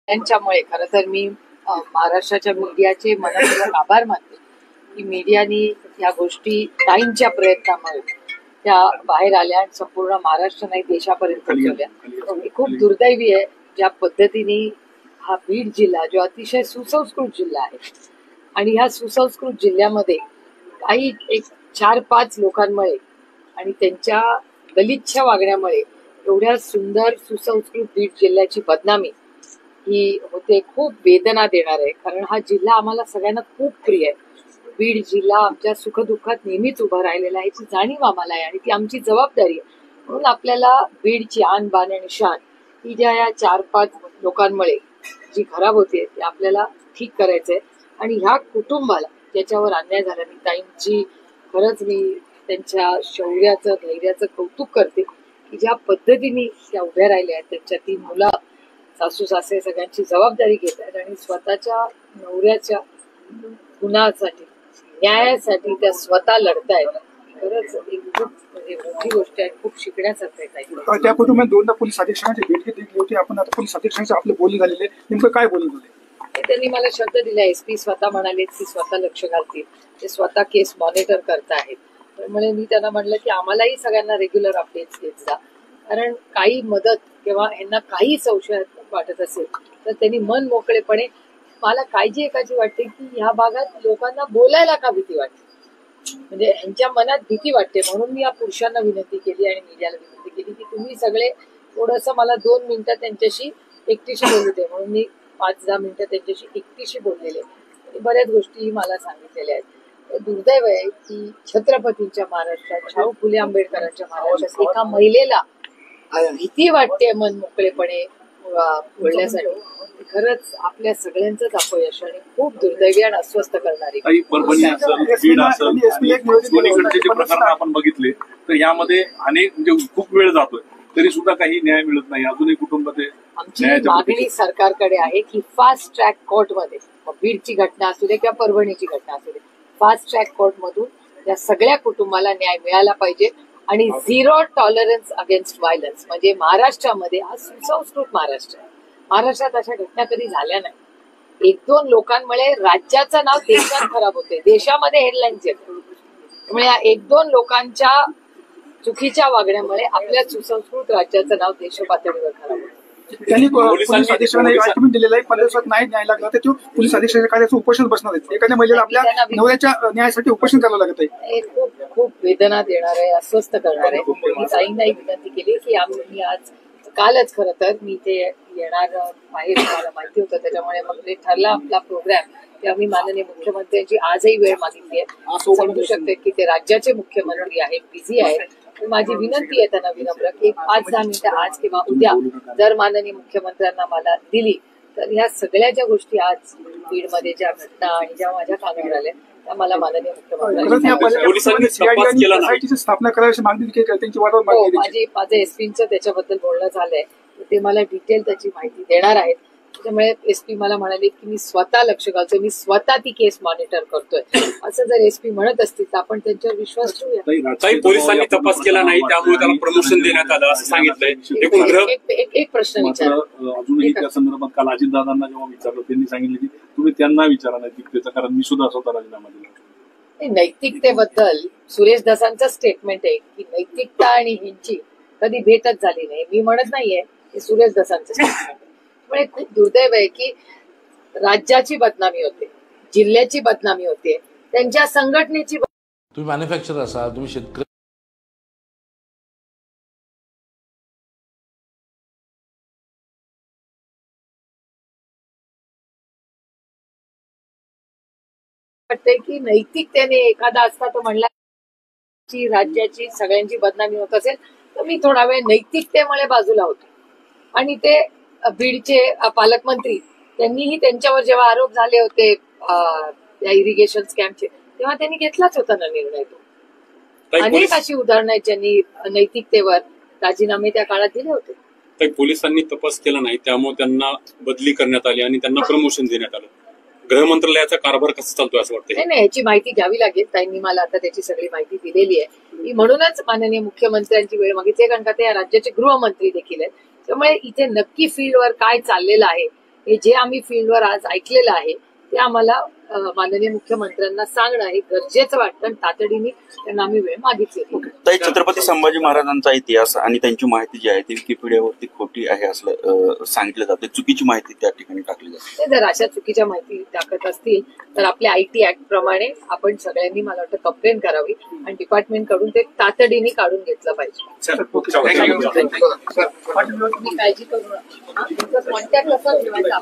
त्यांच्यामुळे खरं तर मी महाराष्ट्राच्या मीडियाचे मनापूर्वक आभार मानते की मीडियानी या गोष्टी टाईमच्या प्रयत्नामुळे त्या बाहेर आल्या आणि संपूर्ण महाराष्ट्र नाही देशापर्यंत पोहोचवल्या. खूप दुर्दैवी आहे ज्या पद्धतीने हा बीड जिल्हा जो अतिशय सुसंस्कृत जिल्हा आहे आणि ह्या सुसंस्कृत जिल्ह्यामध्ये काही एक 4-5 लोकांमुळे आणि त्यांच्या गलिच्छ वागण्यामुळे एवढ्या सुंदर सुसंस्कृत बीड जिल्ह्याची बदनामी ही होते. खूप वेदना देणार आहे कारण हा जिल्हा आम्हाला सगळ्यांना खूप प्रिय आहे. बीड जिल्हा आमच्या सुखदुःखात नेहमीच उभा राहिलेला आहे याची जाणीव आम्हाला आहे आणि ती आमची जबाबदारी आहे. म्हणून आपल्याला बीडची आन बान आणि शान ही ज्या या 4-5 लोकांमुळे जी खराब होते ते आपल्याला ठीक करायचंय आणि ह्या कुटुंबाला ज्याच्यावर अन्याय झाला मी ताईंची खरंच मी त्यांच्या शौर्याचं धैर्याचं कौतुक करते की ज्या पद्धतीने त्या उभ्या राहिल्या आहेत. त्यांच्या 3 मुलं सासू सासरे सगळ्यांची जबाबदारी घेत आहेत आणि स्वतःच्या नवऱ्याच्या गुन्ह्यासाठी न्यायासाठी त्या स्वतः लढतायत. खरंच एक खूप मोठी गोष्ट आहे. खूप शिकण्यासारखं आहे. त्या कुटुंबात 2दा पोलीस अधीक्षकांची भेट घेतली होती आपण. आता पोलीस अधीक्षकांचे आपले बोलणी झालेले नेमकं काय बोलत होते? त्यांनी मला शब्द दिला एसपी स्वतः म्हणाले की स्वतः लक्ष घालतील ते स्वतः केस मॉनिटर करतायत. त्यामुळे मी त्यांना म्हणलं की आम्हालाही सगळ्यांना रेग्युलर अपडेट्स देत जा कारण काही मदत किंवा यांना काही संशय वाटत असेल तर त्यांनी मन मोकळेपणे मला काळजी एकाची वाटते की ह्या भागात लोकांना बोलायला का भीती वाटते म्हणजे यांच्या मनात भीती वाटते. म्हणून मी या पुरुषांना विनंती केली आणि मीडियाला विनंती केली की तुम्ही सगळे थोडंसं मला 2 मिनिटं त्यांच्याशी एकटीशी बोलू दे. म्हणून मी 5-10 मिनिटं त्यांच्याशी एकटीशी बोललेले आणि बऱ्याच गोष्टी मला सांगितलेल्या आहेत. दुर्दैव आहे की छत्रपतींच्या महाराष्ट्रात शाहू फुले आंबेडकरांच्या महाराष्ट्रात एका महिलेला भीती वाटते मन मोकळेपणे बोलण्यासाठी. खरंच आपल्या सगळ्यांचंच अपयश आणि खूप दुर्दैवी आणि अस्वस्थ करणारी. आपण बघितले तर यामध्ये अनेक म्हणजे खूप वेळ जातोय तरी सुद्धा काही न्याय मिळत नाही. अजूनही कुटुंब ते आमची मागणी सरकारकडे आहे की फास्ट ट्रॅक कोर्टमध्ये बीडची घटना असू दे किंवा परभणीची घटना असू दे फास्ट ट्रॅक कोर्टमधून या सगळ्या कुटुंबाला न्याय मिळाला पाहिजे आणि 0 टॉलरन्स अगेन्स्ट व्हायलन्स. म्हणजे महाराष्ट्रामध्ये हा सुसंस्कृत महाराष्ट्र आहे. महाराष्ट्रात अशा घटना कधी झाल्या नाही. 1-2 लोकांमुळे राज्याचं नाव देशात खराब होते. देशामध्ये हेडलाईन्स येतात. त्यामुळे या 1-2 लोकांच्या चुकीच्या वागण्यामुळे आपल्या सुसंस्कृत राज्याचं नाव देश पातळीवर खराब होतं. त्यांनी पोलीस अधीक्षकांना एक आर्ग्युमेंट दिलेला आहे 15 दिवसात नाही न्याय लागला तर तो पोलीस अधीक्षकाच्या कार्याचं उपोषण बसणार आहे. एखाद्या महिलेला आपल्या नवऱ्याच्या न्यायासाठी उपोषण करावं लागत आहे. हे खूप खूप वेदना देणार आहे अस्वस्थ करणार आहे. मी ताईंनाही विनंती केली की आम्ही आज कालच खरं तर मी इथे येणार बाहेर मला माहिती होतं त्याच्यामुळे मग ते ठरला आपला प्रोग्राम की आम्ही माननीय मुख्यमंत्र्यांची आजही वेळ मागितली आहे. समजू शकते की ते राज्याचे मुख्यमंत्री आहेत बिझी आहेत. माझी विनंती आहे त्यांना विनम्र की 5-10 मिनिटं आज किंवा उद्या जर माननीय मुख्यमंत्र्यांना मला दिली तर ह्या सगळ्या ज्या गोष्टी आज बीडमध्ये ज्या घटना आणि ज्या माझ्या कानावर आल्या त्या मला माननीय मुख्यमंत्र्यांनी स्थापना करायची मागणी त्यांची माझं एसपीचं त्याच्याबद्दल बोलणं झालंय ते मला डिटेल त्याची माहिती देणार आहेत. त्याच्यामुळे एसपी मला म्हणाले की मी स्वतः लक्ष घालतोय मी स्वतः ती केस मॉनिटर करतोय असं जर एसपी म्हणत असतील तर आपण त्यांच्यावर विश्वास ठेवूया. पोलिसांनी तपास केला नाही त्यामुळे त्याला प्रमोशन देण्यात आलं असं सांगितलंय. एक प्रश्न विचार अजूनही त्या संदर्भात काल अजितदादांना जेव्हा विचारलं त्यांनी सांगितलं की तुम्ही त्यांना विचारा नैतिकतेचा कारण मी सुद्धा स्वतः राजीनामा दिला. नैतिकतेबद्दल सुरेश दसांचं स्टेटमेंट आहे की नैतिकता आणि हिंची कधी भेटच झाली नाही. मी म्हणत नाहीये हे सुरेश दसांचं स्टेटमेंट. त्यामुळे खूप दुर्दैव आहे की राज्याची बदनामी होते जिल्ह्याची बदनामी होते त्यांच्या संघटनेची. तुम्ही मॅन्युफॅक्चरर असाल तुम्ही शेतकरी वाटतंय की नैतिकतेने एखादा असता तो म्हणला राज्याची सगळ्यांची बदनामी होत असेल तर मी थोडा वेळ नैतिकतेमुळे बाजूला होतो. आणि ते बीडचे पालकमंत्री त्यांनीही त्यांच्यावर जेव्हा आरोप झाले होते या इरिगेशन स्कॅमचे तेव्हा त्यांनी घेतलाच होता ना निर्णय. तो अनेक अशी उदाहरणं आहेत ज्यांनी नैतिकतेवर राजीनामे त्या काळात दिले होते. पोलिसांनी तपास केला नाही त्यामुळे त्यांना बदली करण्यात आली आणि त्यांना प्रमोशन देण्यात आलं. गृह मंत्रालयाचा कारभार कसा चालतोय असं वाटतं? नाही याची माहिती घ्यावी लागेल. त्यांनी मला आता त्याची सगळी माहिती दिलेली आहे. मी म्हणूनच माननीय मुख्यमंत्र्यांची वेळ मागितली कारण का ते राज्याचे गृहमंत्री देखील आहेत. त्यामुळे इथे नक्की फील्डवर काय चाललेलं आहे हे जे आम्ही फील्डवर आज ऐकलेलं आहे ते आम्हाला माननीय मुख्यमंत्र्यांना सांगणं हे गरजेचं वाटतं आणि तातडीने त्यांना आम्ही वेळ मागितली. ताई, छत्रपती संभाजी महाराजांचा इतिहास आणि त्यांची माहिती जी आहे ती विकिपीडियावरती खोटी आहे असं सांगितलं जाते, चुकीची माहिती त्या ठिकाणी टाकली जाते. ते जर अशा चुकीच्या माहिती टाकत असतील तर आपल्या IT ऍक्ट प्रमाणे आपण सगळ्यांनी मला वाटतं कंप्लेंट करावी आणि डिपार्टमेंट कडून ते तातडीने काढून घेतलं पाहिजे. तुम्ही काळजी करू नका. कॉन्टॅक्ट कसा ठेवायचा